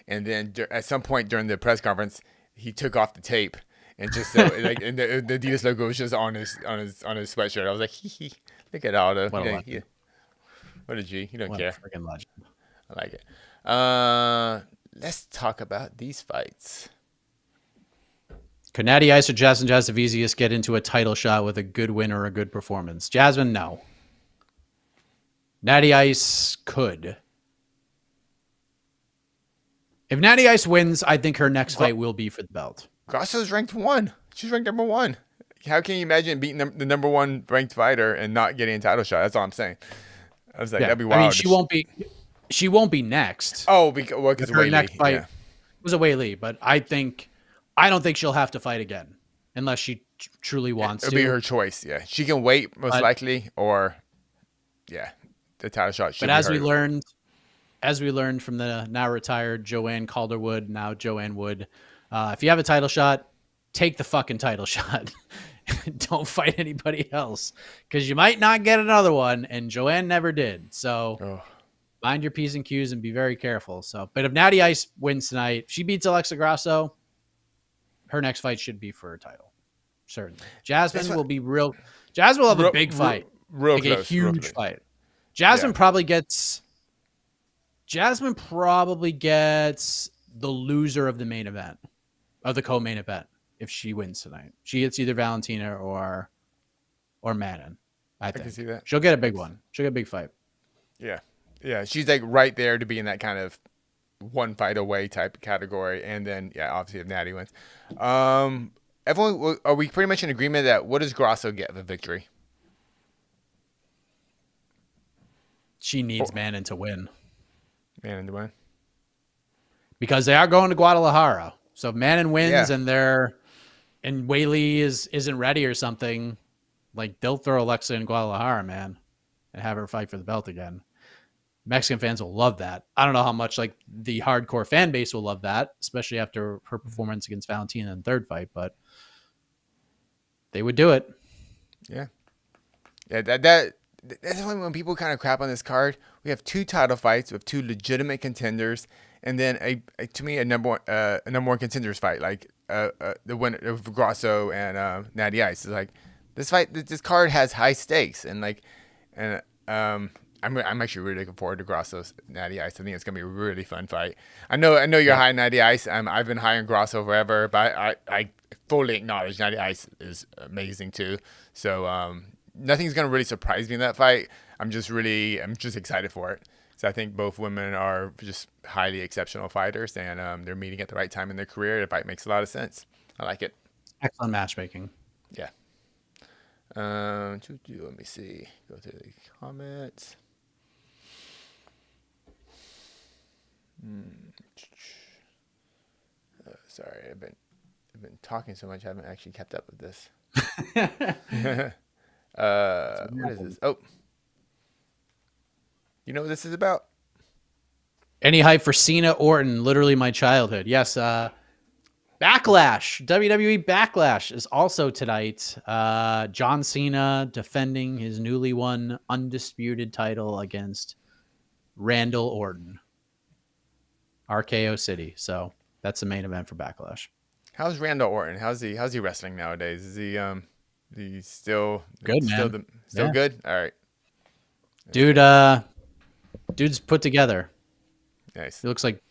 and then at some point during the press conference, he took off the tape. And just so and the Adidas logo was just on his sweatshirt. I was like, hee. Look at Aldo. What a G. He don't care. Freaking legend. I like it. Let's talk about these fights. Could Natty Ice or Jasmine Jasudavicius get into a title shot with a good win or a good performance? Jasmine, no. Natty Ice could. If Natty Ice wins, I think her next fight will be for the belt. Grasso's ranked 1. She's ranked number 1. How can you imagine beating the number 1 ranked fighter and not getting a title shot? That's all I'm saying. I was like, that'd be wild. I mean, she won't be next. Oh, because her next fight was a Weili, but I don't think she'll have to fight again unless she truly wants to. It'll be her choice. Yeah, she can wait most likely, or the title shot. But as we learned as we learned from the now retired Joanne Calderwood, now Joanne Wood, if you have a title shot, take the fucking title shot. Don't fight anybody else because you might not get another one. And Joanne never did. So mind your P's and Q's and be very careful. So, but if Natty Ice wins tonight, she beats Alexa Grasso, her next fight should be for her title. Certainly. Jasmine will be real. Jasmine will have a big fight. Real like close, a huge fight. Jasmine probably gets the loser of the main event, of the co-main event, if she wins tonight. She gets either Valentina or Manon. I think. I can see that. She'll get a big one. She'll get a big fight. Yeah. Yeah. She's like right there to be in that kind of one fight away type of category. And then, yeah, obviously if Natty wins. Everyone, are we pretty much in agreement that what does Grasso get the victory? She needs Manon to win. Manon to win? Because they are going to Guadalajara. So if Manon wins and Weili isn't ready or something, like they'll throw Alexa in Guadalajara, man, and have her fight for the belt again. Mexican fans will love that. I don't know how much like the hardcore fan base will love that, especially after her performance against Valentina in the third fight, but they would do it. Yeah. Yeah, that's when people kind of crap on this card. We have 2 title fights with 2 legitimate contenders, and then to me a number one contenders fight, like the winner of Grasso and Natty Ice. It's like this card has high stakes, and I'm actually really looking forward to Grasso's Natty Ice. I think it's gonna be a really fun fight. I know you're high on Natty Ice. I've been high on Grasso forever, but I fully acknowledge Natty Ice is amazing too. So nothing's gonna really surprise me in that fight. I'm just excited for it. So I think both women are just highly exceptional fighters, and they're meeting at the right time in their career. The fight makes a lot of sense. I like it. Excellent matchmaking. Yeah. Let me see. Go to the comments. Sorry, I've been talking so much I haven't actually kept up with this. What is this? Oh, you know what this is about? Any hype for Cena Orton? Literally my childhood. Yes. Backlash. WWE Backlash is also tonight. John Cena defending his newly won undisputed title against Randall Orton. RKO City. So that's the main event for Backlash. How's Randall Orton? How's he wrestling nowadays? Is he still good, man? Still good? All right. Dude's put together. Nice. He looks like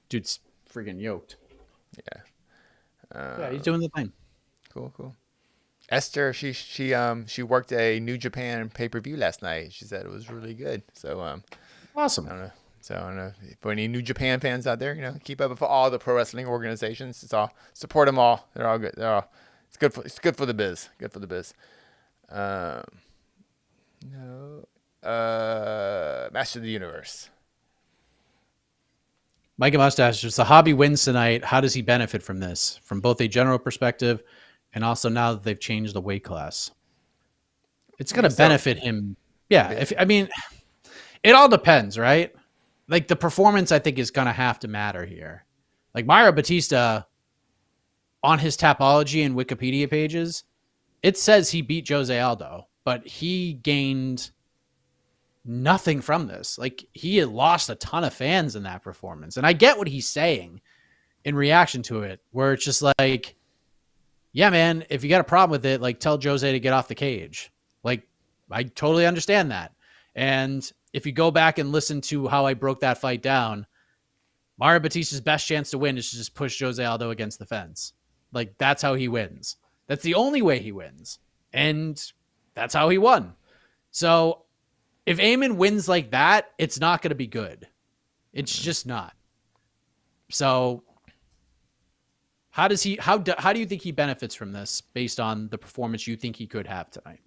dude's freaking yoked. Yeah. Yeah, he's doing the thing. Cool. Esther, she worked a New Japan pay-per-view last night. She said it was really good. So awesome. I don't know for any New Japan fans out there, keep up with all the pro wrestling organizations. Support them all. They're all good. It's good for the biz. Good for the biz. Master of the Universe. Micah Mustache, if Zahabi wins tonight, how does he benefit from this? From both a general perspective and also now that they've changed the weight class. It's going to benefit him. Yeah. It all depends, right? Like the performance, I think, is going to have to matter here. Like Mario Batista, on his Tapology and Wikipedia pages, it says he beat Jose Aldo, but he gained nothing from this. Like he had lost a ton of fans in that performance. And I get what he's saying in reaction to it, where it's just like, yeah, man, if you got a problem with it, like tell Jose to get off the cage. Like I totally understand that. And if you go back and listen to how I broke that fight down, Mario Batista's best chance to win is to just push Jose Aldo against the fence. Like that's how he wins. That's the only way he wins. And that's how he won. So if Aeman wins like that, it's not going to be good. It's just not. So how do you think he benefits from this based on the performance you think he could have tonight?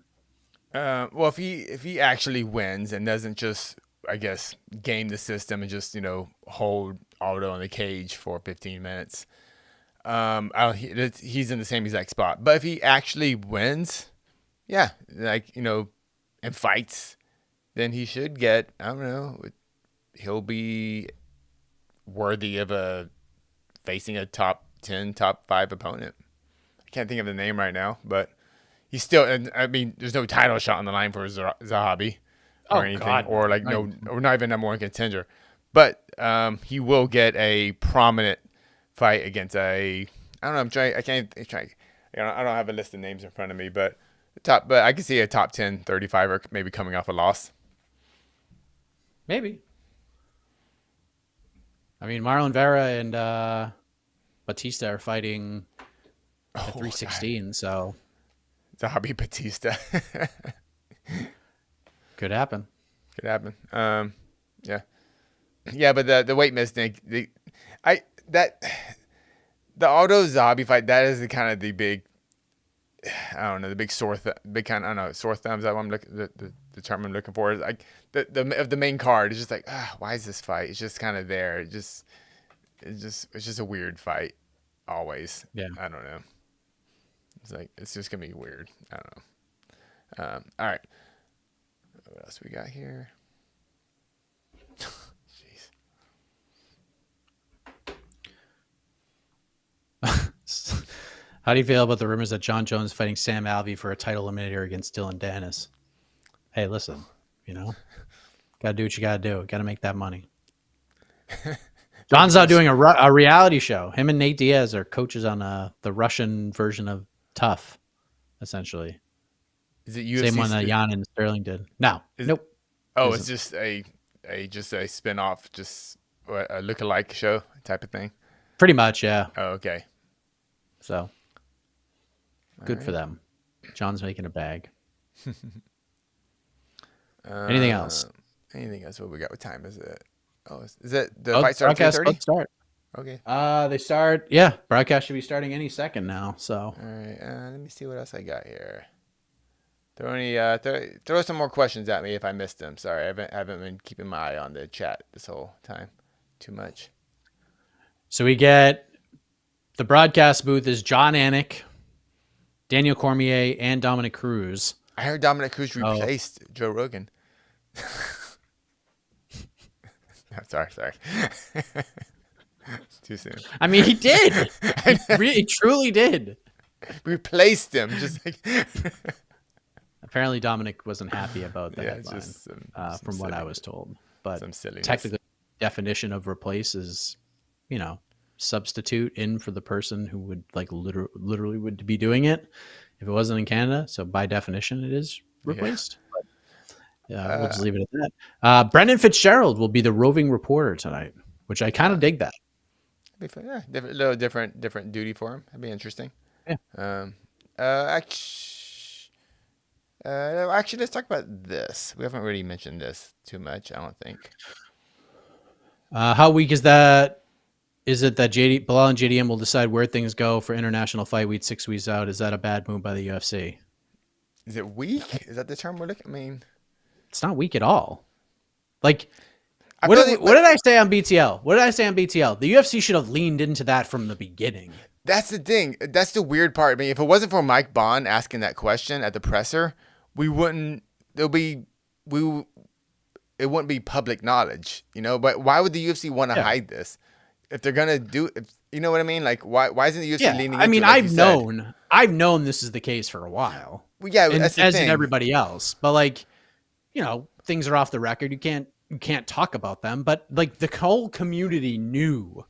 Well, if he actually wins and doesn't just, I guess, game the system and just, hold Aldo in the cage for 15 minutes, he's in the same exact spot. But if he actually wins, yeah, and fights, then he should get, I don't know, he'll be worthy of facing a top 10, top 5 opponent. I can't think of the name right now, but he's still. And I mean, there's no title shot on the line for Zahabi or anything, God, or like or not even number one contender. But he will get a prominent fight against a. I don't know. I'm trying. I can't. I'm trying. I don't have a list of names in front of me, but I can see a top 10, 35er maybe coming off a loss. Maybe. I mean, Marlon Vera and Batista are fighting at 316, God. So Zahabi Batista could happen. Could happen. Yeah, but the weight miss thing, the Aldo Zahabi fight, that is the big, I don't know, the big sore thumbs. That one the term I'm looking for is like the main card. It's just like, why is this fight? It's just kind of there. It's just a weird fight. Always. Yeah. I don't know. It's like, it's just gonna be weird. I don't know. All right. What else we got here? Jeez. How do you feel about the rumors that John Jones fighting Sam Alvey for a title eliminator against Dylan Dennis? Hey, listen, gotta do what you gotta do. Gotta make that money. John's out doing a reality show. Him and Nate Diaz are coaches on the Russian version of Tough, essentially. Is it UFC? Same one that Jan and Sterling did. No, nope. Oh, it's just a spin-off, just a look-alike show type of thing. Pretty much, yeah. Oh, okay. So good for them. John's making a bag. Anything else? Anything else? What we got? What time is it? Oh, is it the fight start at 3:30? Start. Okay. They start. Yeah, broadcast should be starting any second now. So. All right. Let me see what else I got here. Throw some more questions at me if I missed them. Sorry, I haven't been keeping my eye on the chat this whole time too much. So we get the broadcast booth is John Anik, Daniel Cormier, and Dominic Cruz. I heard Dominic Cruz replaced Joe Rogan. Sorry. Too soon. I mean, he did. He truly did. Replaced him. Just like. Apparently, Dominic wasn't happy about that headline, from what I was told. But technically, definition of replace is, substitute in for the person who would literally would be doing it if it wasn't in Canada. So by definition, it is replaced. Yeah. We'll just leave it at that. Brendan Fitzgerald will be the roving reporter tonight, which I kind of dig that. Yeah, little different duty for him. That'd be interesting. Yeah. Actually, let's talk about this. We haven't really mentioned this too much, I don't think. How weak is that? Is it that Belal and JDM will decide where things go for International Fight Week 6 weeks out? Is that a bad move by the UFC? Is it weak? Is that the term we're looking? I mean, it's not weak at all. Like, what did I say on BTL? What did I say on BTL? The UFC should have leaned into that from the beginning. That's the thing. That's the weird part. I mean, if it wasn't for Mike Bond asking that question at the presser, we wouldn't. It wouldn't be public knowledge, But why would the UFC want to hide this? If they're gonna do, you know what I mean? Like, why isn't the UFC leaning? I mean, I've known this is the case for a while. Well, yeah, that's the as thing. in everybody else. But things are off the record. You can't talk about them. But the whole community knew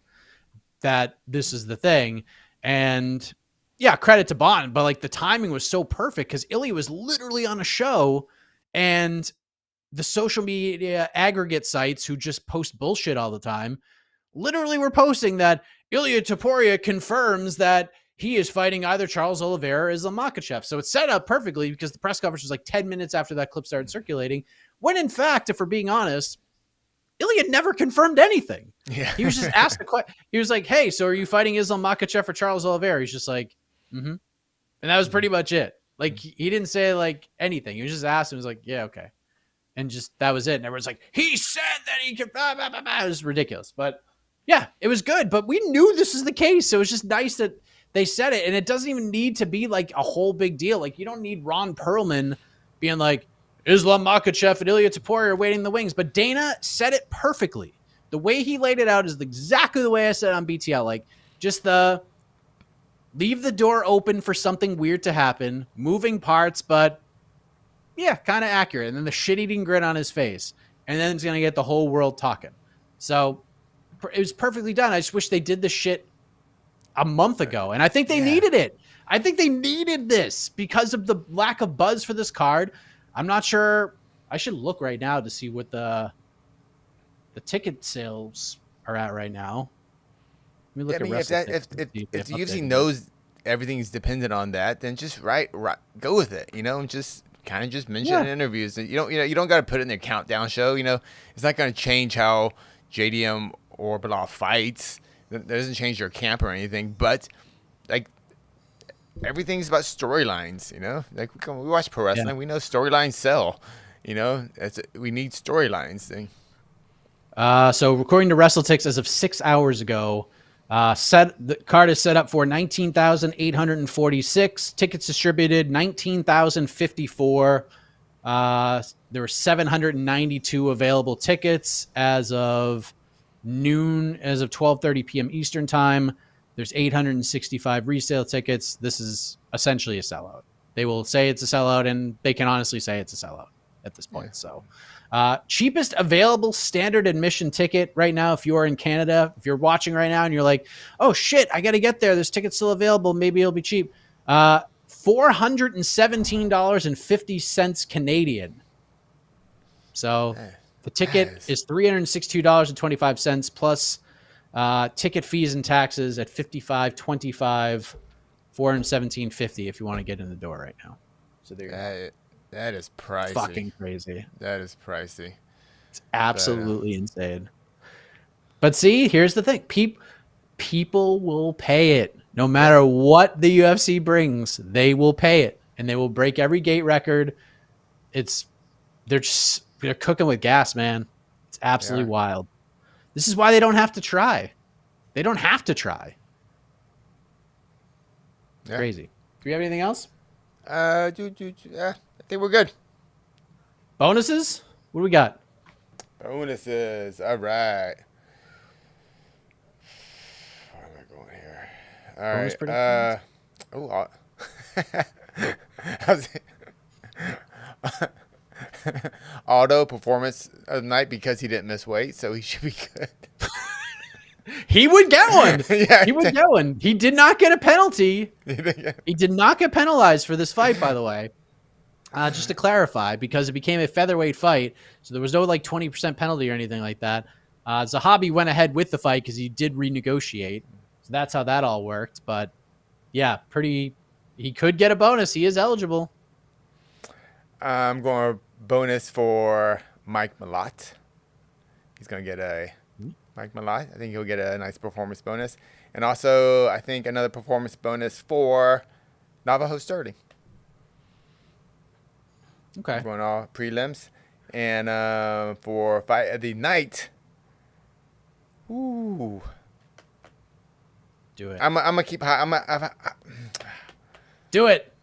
that this is the thing, and yeah, credit to Bond. But the timing was so perfect because Ilya was literally on a show, and the social media aggregate sites who just post bullshit all the time literally were posting that Ilya Topuria confirms that he is fighting either Charles Oliveira or Islam Makhachev. So it's set up perfectly because the press coverage was 10 minutes after that clip started circulating. When in fact, if we're being honest, Ilya never confirmed anything. Yeah. He was just asked a question. He was like, hey, so are you fighting Islam Makhachev or Charles Oliveira? He's just like, mm-hmm. And that was pretty much it. He didn't say anything. He was just asked and was like, yeah, okay. And just, that was it. And everyone's like, he said that he could, blah, blah, blah, blah. It was ridiculous. But yeah, it was good. But we knew this is the case. So it was just nice that they said it. And it doesn't even need to be a whole big deal. You don't need Ron Perlman being like, Islam Makhachev and Ilya Taporia are waiting in the wings. But Dana said it perfectly. The way he laid it out is exactly the way I said it on BTL. Like, just the leave the door open for something weird to happen, moving parts, but yeah, kind of accurate. And then the shit-eating grin on his face. And then it's going to get the whole world talking. So it was perfectly done. I just wish they did the shit a month ago. And I think they needed it. I think they needed this because of the lack of buzz for this card. I'm not sure. I should look right now to see what the ticket sales are at right now. Let me look at if the UFC knows everything's dependent on that, then just go with it, and just kind of just mention in interviews that you don't got to put it in their countdown show. It's not going to change how JDM or Belal fights. That doesn't change their camp or anything, but like everything's about storylines. Like we watch pro wrestling, we know storylines sell. We need storylines. So according to WrestleTix, as of 6 hours ago, the card is set up for 19,846 tickets distributed, 19,054. There were 792 available tickets as of noon, as of 12:30 p.m. Eastern time. There's 865 resale tickets. This is essentially a sellout. They will say it's a sellout, and they can honestly say it's a sellout at this point. So cheapest available standard admission ticket right now, if you are in Canada, if you're watching right now and you're like, oh shit, I got to get there, this ticket's still available, maybe it'll be cheap, $417.50 Canadian. So the ticket is $362.25 plus ticket fees and taxes at $55.25, $417.50 if you want to get in the door right now. So there you go. That is pricey. It's fucking crazy. That is pricey. It's absolutely insane. But see, here's the thing. People will pay it. No matter what the UFC brings, they will pay it. And they will break every gate record. They're cooking with gas, man. It's absolutely wild. This is why they don't have to try. They don't have to try. Crazy. Do we have anything else? I think we're good. Bonuses? What do we got? Bonuses. All right. Where am I going here? All right. Auto performance of the night because he didn't miss weight, so he should be good. He would get one. He would get one. He did not get a penalty. He did not get penalized for this fight, by the way. Just to clarify, because it became a featherweight fight, so there was no 20% penalty or anything like that. Zahabi went ahead with the fight because he did renegotiate. So that's how that all worked. But yeah, he could get a bonus. He is eligible. I'm going to bonus for Mike Malott. He's going to get a Mike Malott. I think he'll get a nice performance bonus. And also, I think another performance bonus for Navajo Sturdy. Okay. Going all prelims. And for fight of the night, do it. I'm gonna keep high. Do it.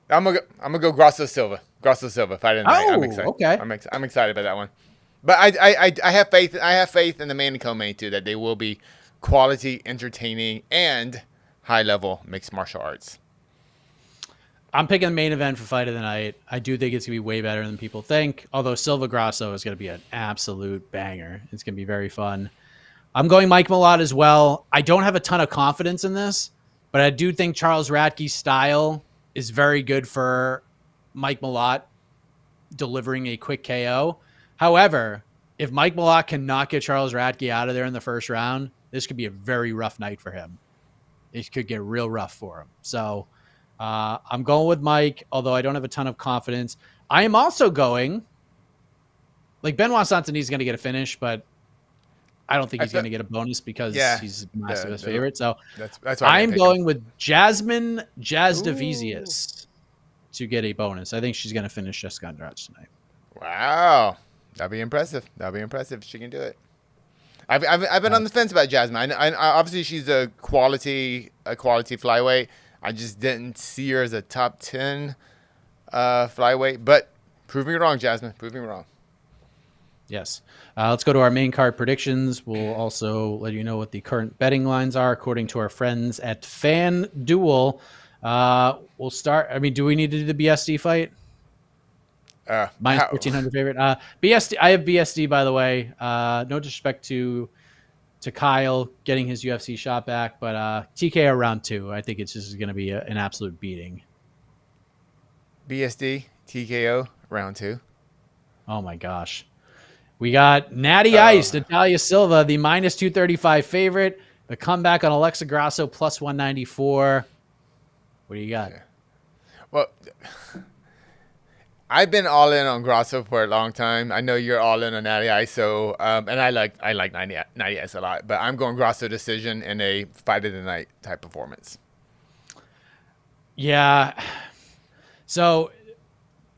I'm gonna go Grasso Silva. Fight of the night. I'm excited. Okay. I'm excited about that one. But I have faith. I have faith in the main and co-main too, that they will be quality, entertaining, and high level mixed martial arts. I'm picking the main event for fight of the night. I do think it's going to be way better than people think, although Silva Grasso is going to be an absolute banger. It's going to be very fun. I'm going Mike Malott as well. I don't have a ton of confidence in this, but I do think Charles Radke's style is very good for Mike Malott delivering a quick KO. However, if Mike Malott cannot get Charles Radke out of there in the first round, this could be a very rough night for him. It could get real rough for him. So I'm going with Mike, although I don't have a ton of confidence. I am also going, Benoit Saint-Denis is going to get a finish, but I don't think he's going to get a bonus because he's Massive's favorite. So that's why I'm going with Jasmine Jasdavizius to get a bonus. I think she's going to finish Jessica Andrade tonight. Wow. That'd be impressive. If she can do it. I've been on the fence about Jasmine. I obviously she's a quality flyweight. I just didn't see her as a top 10 flyweight. But prove me wrong, Jasmine. Prove me wrong. Yes. Let's go to our main card predictions. We'll also let you know what the current betting lines are according to our friends at FanDuel. We'll start. I mean, do we need to do the BSD fight? Minus 1,400 favorite. BSD. I have BSD, by the way. No disrespect to Kyle getting his UFC shot back, but TKO round 2. I think it's just going to be an absolute beating. BSD TKO round 2. Oh my gosh. We got Natty Ice, Natalia Silva, the minus 235 favorite. The comeback on Alexa Grasso plus 194. What do you got? Yeah. Well, I've been all in on Grasso for a long time. I know you're all in on Natty Ice, so and I like Natty Ice a lot, but I'm going Grasso decision in a fight of the night type performance. Yeah. So,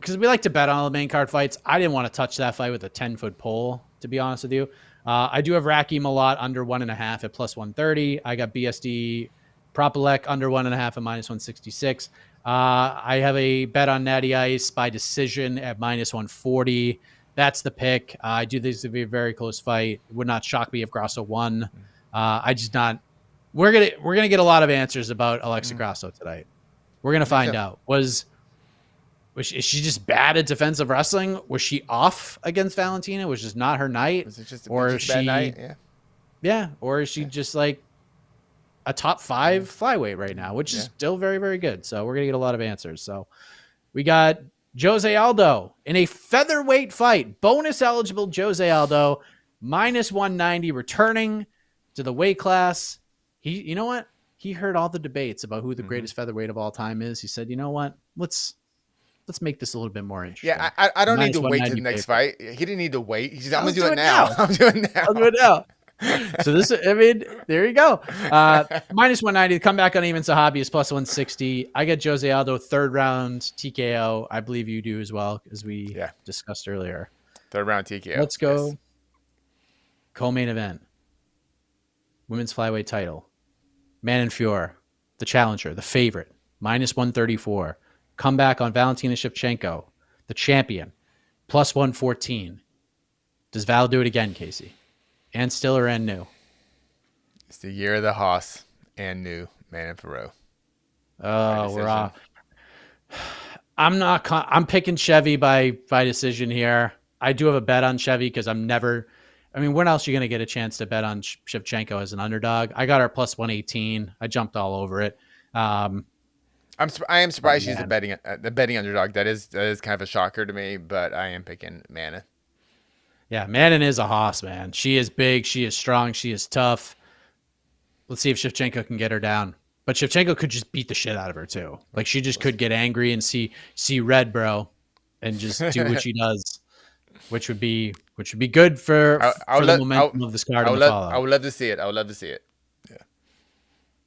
because we like to bet on the main card fights, I didn't want to touch that fight with a 10-foot pole, to be honest with you. I do have Rakim a lot under 1.5 at plus 130. I got BSD Propelec under 1.5 at minus 166. I have a bet on Natty Ice by decision at minus 140. That's the pick. I do think this to be a very close fight. It would not shock me if Grasso won. We're gonna get a lot of answers about Alexa Grasso tonight. We're gonna find out. Is she just bad at defensive wrestling? Was she off against Valentina? Was just not her night? Was it just or just a bad night? Yeah. Yeah. Or is she just like a top 5 flyweight right now, which is still very, very good. So we're going to get a lot of answers. So we got Jose Aldo in a featherweight fight, bonus eligible Jose Aldo, minus 190, returning to the weight class. You know what? He heard all the debates about who the greatest featherweight of all time is. He said, you know what? Let's make this a little bit more interesting. Yeah, I don't need to wait to the next fight. He didn't need to wait. He said, I'm going to do it now. I'm doing it now. I'll do it now. So there you go. Minus 190. The comeback on Aean Zahabi is plus 160. I get Jose Aldo third round TKO. I believe you do as well, as we discussed earlier. Third round TKO. Let's go. Yes. Co-main event. Women's flyweight title. Manon Fiorot, the challenger, the favorite. Minus 134. Comeback on Valentina Shevchenko, the champion. Plus 114. Does Val do it again, Casey? And Stiller and new. It's the year of the Haas and new Manon Fiorot. Oh, we're off. I'm picking Chevy by decision here. I do have a bet on Chevy because when else are you going to get a chance to bet on Shevchenko as an underdog? I got her plus 118. I jumped all over it. I am surprised she's the betting underdog. That is kind of a shocker to me, but I am picking Manon. Yeah, Manon is a hoss, man. She is big. She is strong. She is tough. Let's see if Shevchenko can get her down. But Shevchenko could just beat the shit out of her too. Like she just could get angry and see red, bro, and just do what she does, which would be good for the momentum of this card. I would love to see it. Yeah.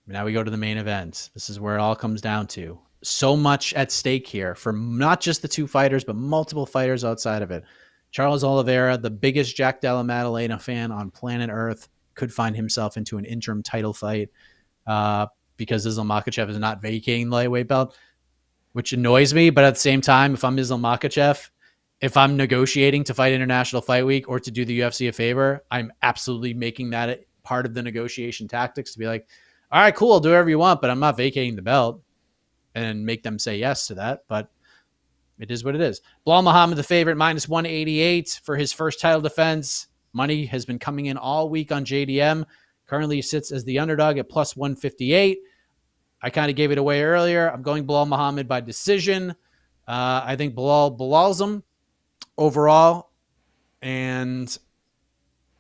Now we go to the main event. This is where it all comes down to. So much at stake here for not just the two fighters, but multiple fighters outside of it. Charles Oliveira, the biggest Jack Della Maddalena fan on planet Earth, could find himself into an interim title fight because Islam Makhachev is not vacating the lightweight belt, which annoys me. But at the same time, if I'm Islam Makhachev, if I'm negotiating to fight International Fight Week or to do the UFC a favor, I'm absolutely making that part of the negotiation tactics to be like, all right, cool, I'll do whatever you want, but I'm not vacating the belt, and make them say yes to that. But it is what it is. Belal Muhammad, the favorite, minus 188 for his first title defense. Money has been coming in all week on JDM. Currently sits as the underdog at plus 158. I kind of gave it away earlier. I'm going Belal Muhammad by decision. I think Belal's him overall. And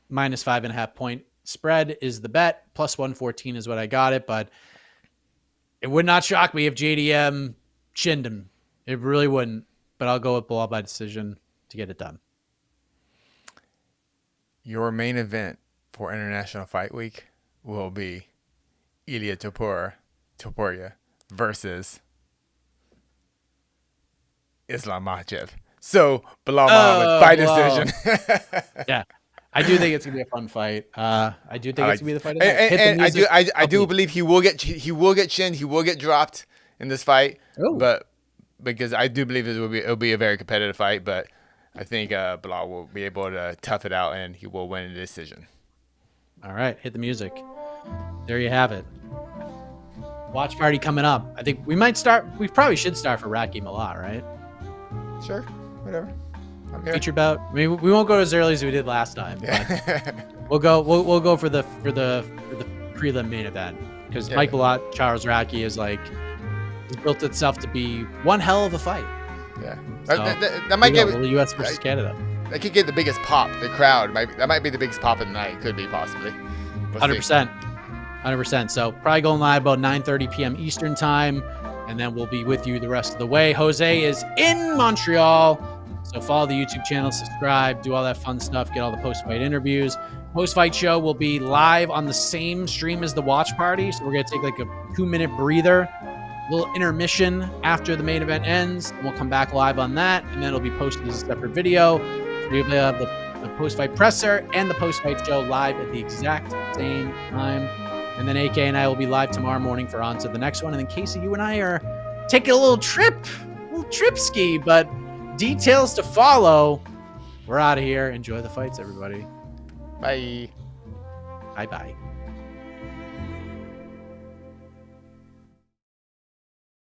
minus 5.5 point spread is the bet. Plus 114 is what I got it. But it would not shock me if JDM chinned him. It really wouldn't, but I'll go with Belal by decision to get it done. Your main event for International Fight Week will be Ilia Topuria versus Islam Makhachev. So Belal Muhammad by decision. Yeah, I do think it's gonna be a fun fight. I do think it's gonna be the fight. And I do believe he will get chinned. He will get dropped in this fight. Ooh. But because I do believe it'll be a very competitive fight, but I think Belal will be able to tough it out and he will win the decision. All right, hit the music. There you have it. Watch party coming up. I think we might start. We probably should start for Rakim Belal, right? Sure, whatever. I'm here. Feature bout. I mean, we won't go as early as we did last time. Yeah. We'll go for the prelim main event because Mike Belal, Charles Raki is like has built itself to be one hell of a fight. Yeah, So, that might get the U.S. versus Canada. That could get the biggest pop. The crowd that might be the biggest pop of the night. Could be possibly. 100%. 100%. So probably going live about 9:30 p.m. Eastern time, and then we'll be with you the rest of the way. Jose is in Montreal, so follow the YouTube channel, subscribe, do all that fun stuff, get all the post-fight interviews. Post-fight show will be live on the same stream as the watch party, so we're going to take like a 2-minute breather, little intermission after the main event ends, and we'll come back live on that, and then it'll be posted as a separate video. So you'll have the post-fight presser and the post-fight show live at the exact same time. And then AK and I will be live tomorrow morning for on to the next one. And then Casey, you and I are taking a little trip ski, but details to follow. We're out of here. Enjoy the fights, everybody. Bye. Bye-bye.